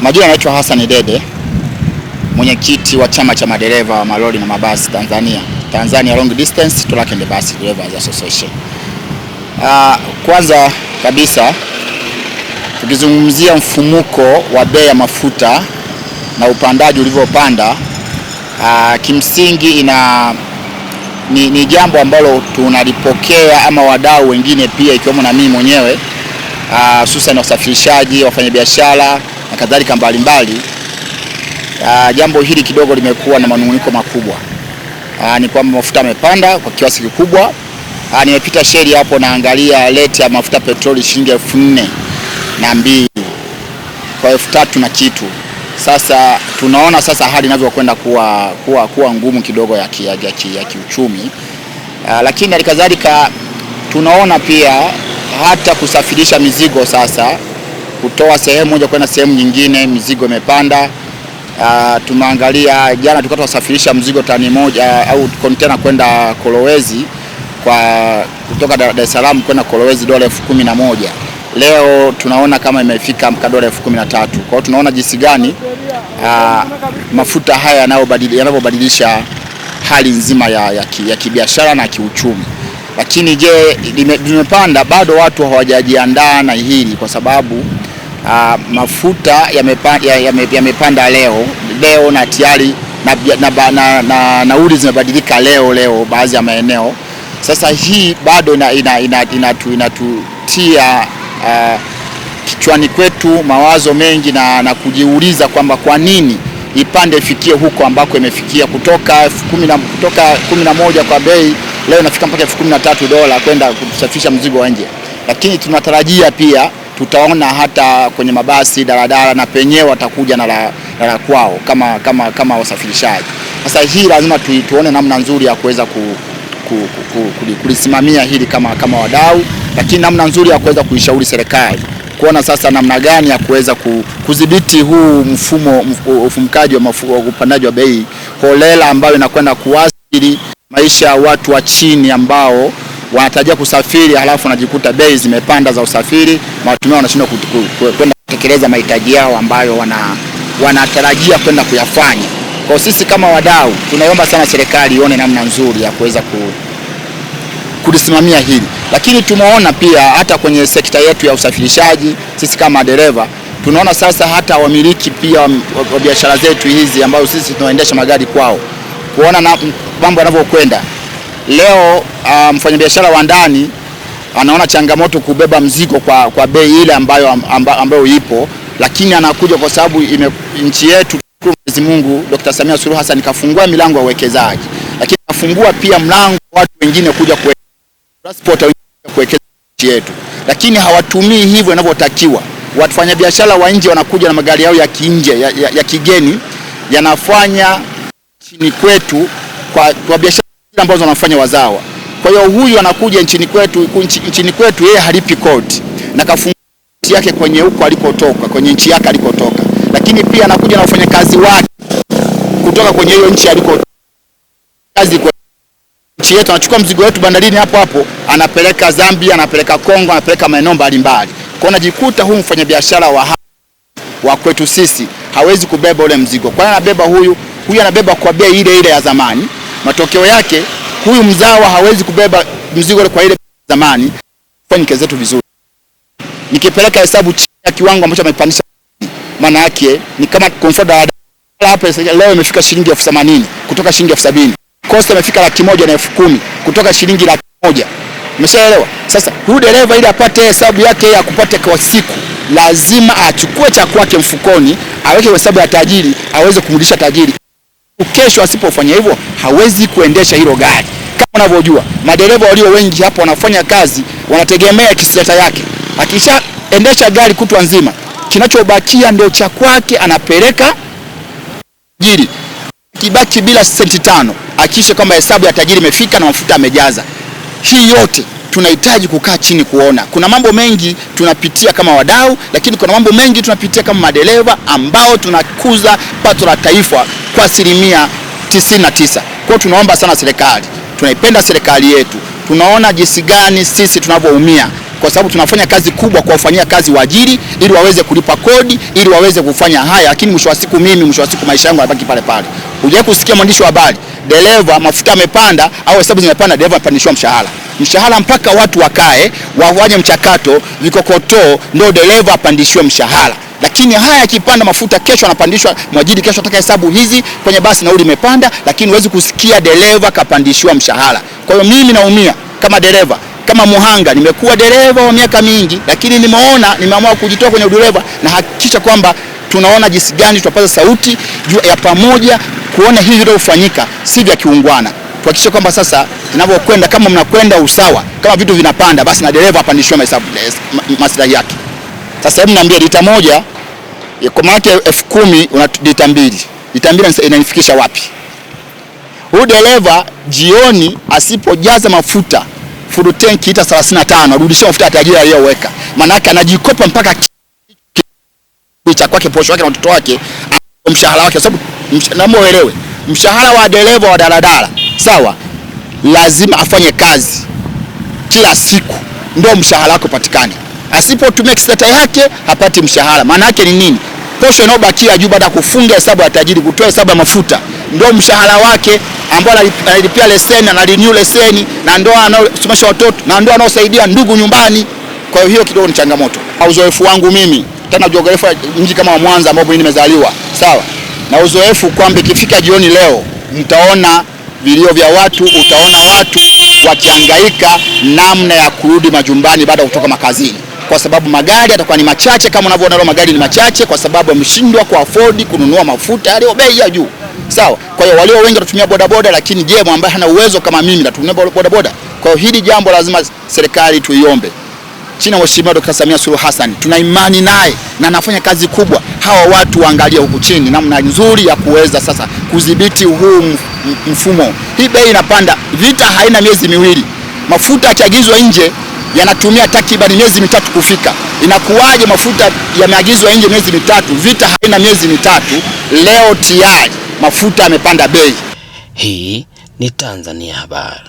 Majina yanaitwa Hassan Dede, mwenyekiti wa chama cha madereva wa malori na mabasi Tanzania Long Distance Truck and Bus Drivers Association. Kwanza kabisa tukizungumzia mfumuko wa bei ya mafuta na upandaji ulivyopanda, kimsingi ni jambo ambalo tunalipokea ama wadau wengine pia ikiwemo na mimi mwenyewe, hususan wasafirishaji, wafanyabiashara na kadhalika mbalimbali. Jambo hili kidogo limekuwa na manunguniko makubwa. Ni kwamba mafuta yamepanda kwa kiasi kikubwa. Nimepita sheri hapo naangalia rate ya mafuta petroli shilingi 4,200 kwa 3,000 na kitu. Sasa tunaona sasa hali inavyokwenda kuwa ngumu kidogo ya kiuchumi. Lakini halikadhalika tunaona pia hata kusafirisha mizigo sasa, kutoa sehemu moja kwenda sehemu nyingine, mizigo imepanda. Tumeangalia jana tulikuwa tunasafirisha mzigo tani moja au container kwenda Kolwezi kutoka Dar es Salaam kwenda Kolwezi $11,000. Leo tunaona kama imefika $13,000. Kwa hiyo tunaona jinsi gani mafuta haya yanavyobadilisha hali nzima ya kibiashara na kiuchumi. Lakini je, limepanda? Bado watu hawajajiandaa na hili, kwa sababu mafuta yamepanda leo na tayari na nauli zimebadilika leo baadhi ya maeneo. Sasa hii bado inatutia kichwani kwetu mawazo mengi na kujiuliza kwamba kwa nini ipande ifikie huko ambako imefikia, kutoka 11 kwa bei leo inafika mpaka $13 kwenda kusafirisha mzigo wa nje. Lakini tunatarajia pia tutaona hata kwenye mabasi, daladala na penyewe watakuja na la kwao kama wasafirishaji. Sasa hii lazima tuone namna nzuri ya kuweza kulisimamia hili kama wadau, lakini namna nzuri ya kuweza kuishauri serikali kuona sasa namna gani ya kuweza kudhibiti huu ufumukaji wa upandaji wa bei holela, ambayo inakwenda kuathiri maisha ya watu wa chini ambao wanatarajia kusafiri, halafu wanajikuta bei zimepanda za usafiri, watu wanashindwa kwenda kutekeleza mahitaji yao ambayo wanatarajia kwenda kuyafanya. Kwa sisi kama wadau tunaomba sana serikali ione namna nzuri ya kuweza kulisimamia hili. Lakini tumeona pia hata kwenye sekta yetu ya usafirishaji, sisi kama dereva tunaona sasa hata wamiliki pia wa biashara zetu hizi ambayo sisi tunaendesha magari kwao, kuona na mambo yanavyokwenda. Leo mfanyabiashara wa ndani anaona changamoto kubeba mzigo kwa bei ile ambayo ipo, lakini anakuja kwa sababu nchi yetu, Mwenyezi Mungu, Dr. Samia Suluhu Hassan kafungua milango ya uwekezaji, lakini kafungua pia mlango watu wengine kuja kuwekeza nchi yetu, lakini hawatumii hivyo inavyotakiwa. Wafanyabiashara wa nje wanakuja na magari yao ya kinje ya kigeni, yanafanya chini kwetu kwa biashara ambazo wanafanya wazawa. Kwa hiyo huyu anakuja nchini kwetu yeye halipi kodi na kafungua yake kwenye huko alikotoka, kwenye nchi yake alikotoka, lakini pia anakuja na wafanyakazi wake kutoka kwenye hiyo nchi alikotoka kazi kwa nchi yetu, anachukua mzigo wetu bandarini hapo anapeleka Zambia, anapeleka Kongo, anapeleka maeneo mbalimbali. Kwa najikuta huyu mfanyabiashara wa kwetu sisi hawezi kubeba ule mzigo. Kwa hiyo anabeba huyu anabeba kwa bei ile ya zamani. Matokeo yake huyu mzawa hawezi kubeba mzigo kwa ile zamani. Fanya kazi zetu vizuri. Nikipeleka hesabu chini ya kiwango ambacho amepandisha, maana yake ni kama confederate hapa leo imefika shilingi 80,000 kutoka shilingi 70,000. Cost imefika 110,000 kutoka shilingi 100,000. Umeshaelewa? Sasa huyu dereva ili apate hesabu yake ya kupata kwa siku, lazima achukue cha kwake mfukoni, aweke hesabu ya tajiri, aweze kumrudisha tajiri. Kesho asipofanya hivyo hawezi kuendesha hilo gari. Kama unavyojua madereva walio wengi hapo wanafanya kazi, wanategemea kisleta yake. Akishaendesha gari kutwa nzima, kinachobakia ndio cha kwake, anapeleka tajiri. Kibaki bila senti 5, akisha kwamba hesabu ya tajiri imefika na mafuta amejaza. Hii yote tunahitaji kukaa chini kuona. Kuna mambo mengi tunapitia kama wadau, lakini kuna mambo mengi tunapitia kama madereva ambao tunakuza pato la taifa kwa 99%. Kwa hiyo tunaomba sana serikali, tunaipenda serikali yetu, tunaona jinsi gani sisi tunavyoumia kwa sababu tunafanya kazi kubwa kwa kufanyia kazi waajiri ili waweze kulipa kodi, ili waweze kufanya haya, lakini mwisho wa siku maisha yangu yanabaki pale pale. Hujawahi kusikia mwandishi wa habari dereva mafuta amepanda au hesabu zimepanda, dereva apandishwa mshahara mpaka watu wakae wafanye mchakato vikokotoo ndio dereva apandishwe mshahara. Lakini haya yakipanda mafuta, kesho anapandishwa mwajiri, kesho ataka hesabu hizi kwenye basi nauli imepanda, lakini huwezi kusikia dereva kapandishwa mshahara. Kwa hiyo mimi naumia kama dereva, kama muhanga. Nimekuwa dereva wa miaka mingi, lakini nimeamua kujitoa kwenye udereva na hakikisha kwamba tunaona jinsi gani tunapaza sauti juu ya pamoja kuona hivi ndio ufanyika, si vya kiungwana. Tuhakikishe kwamba sasa tunavyokwenda, kama mnakwenda usawa, kama vitu vinapanda, basi na dereva apandishwe maslahi yake. Sasa hebu niambie, lita moja kwa maana 10,000 una lita 2. Lita 2 inanifikisha wapi? Huyu dereva jioni asipojaza mafuta full tank lita 35, arudishie mafuta ya tajiri aliyoweka. Maana yake anajikopa mpaka cha kwake, posho wake na watoto wake, mshahara wake. Sababu naomba uelewe, mshahara wa dereva wa daladala sawa, lazima afanye kazi kila siku ndio mshahara wake upatikane. Asipotumia kisata yake hapati mshahara. Maana yake ni nini? Posho inayobakia juu baada ya kufunga hesabu ya tajiri, kutoa hesabu ya mafuta, ndio mshahara wake ambao analipia leseni, anarenew leseni, na ndio anasomesha watoto, na ndio anaosaidia ndugu nyumbani. Kwa hiyo kidogo ni changamoto. Uzoefu wangu mimi, tena geografia mji kama wa Mwanza ambapo mimi nimezaliwa, sawa? Na uzoefu kwamba ikifika jioni leo mtaona vilio vya watu, utaona watu wakihangaika namna ya kurudi majumbani baada ya kutoka makazini, kwa sababu magari yatakuwa ni machache. Kama unavyoona leo magari ni machache kwa sababu wameshindwa ku afford kununua mafuta yale bei ya juu, sawa? Kwa hiyo walio wengi wanatumia bodaboda, lakini je, ambaye hana uwezo kama mimi natumia bodaboda? Kwa hiyo hili jambo lazima serikali tuiombe chini ya Mheshimiwa Dr. Samia Suluhu Hassan. Tuna imani naye na anafanya kazi kubwa. Hawa watu waangalie huku chini namna nzuri ya kuweza sasa kudhibiti huu mfumo. Hii bei inapanda, vita haina miezi miwili. Mafuta yakiagizwa nje yanatumia takriban miezi 3 kufika. Inakuwaje mafuta yameagizwa nje miezi 3, vita haina miezi 3, leo tayari mafuta yamepanda bei? Hii ni Tanzania Habari.